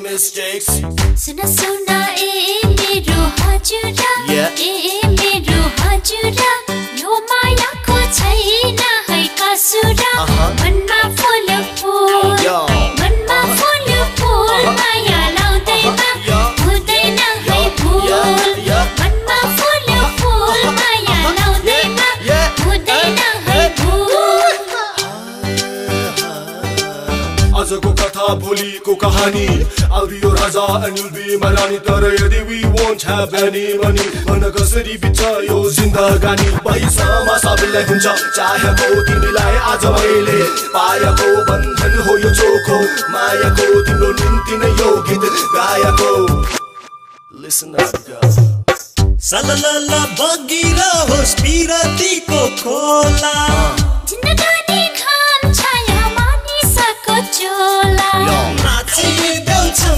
mistakes. Suna suna मेरो हजुरा मेरो हजुरा यो माया को छैन है कसुरा मनमा फुल फुल मनमा फुल फुल माया लाउँदैमा हुँदैन है भुल मनमा फुल फुल माया लाउँदैमा हुँदैन है भुल आजको कथा भोलिको कहानी आउरियो राजा and you'll be my रानी तर यदि we won't have any money मन कसरी बित्छ यो जिन्दगानी पैसामा सबैलाई हुन्छ चाहेको तिमीलाई आज मैले पाएको बन्धन हो यो चोखो मायाको तिम्रो निम्ति नै यो गीत गाएको Listen up girl सललल बगिरहोस् पिरतीको खोला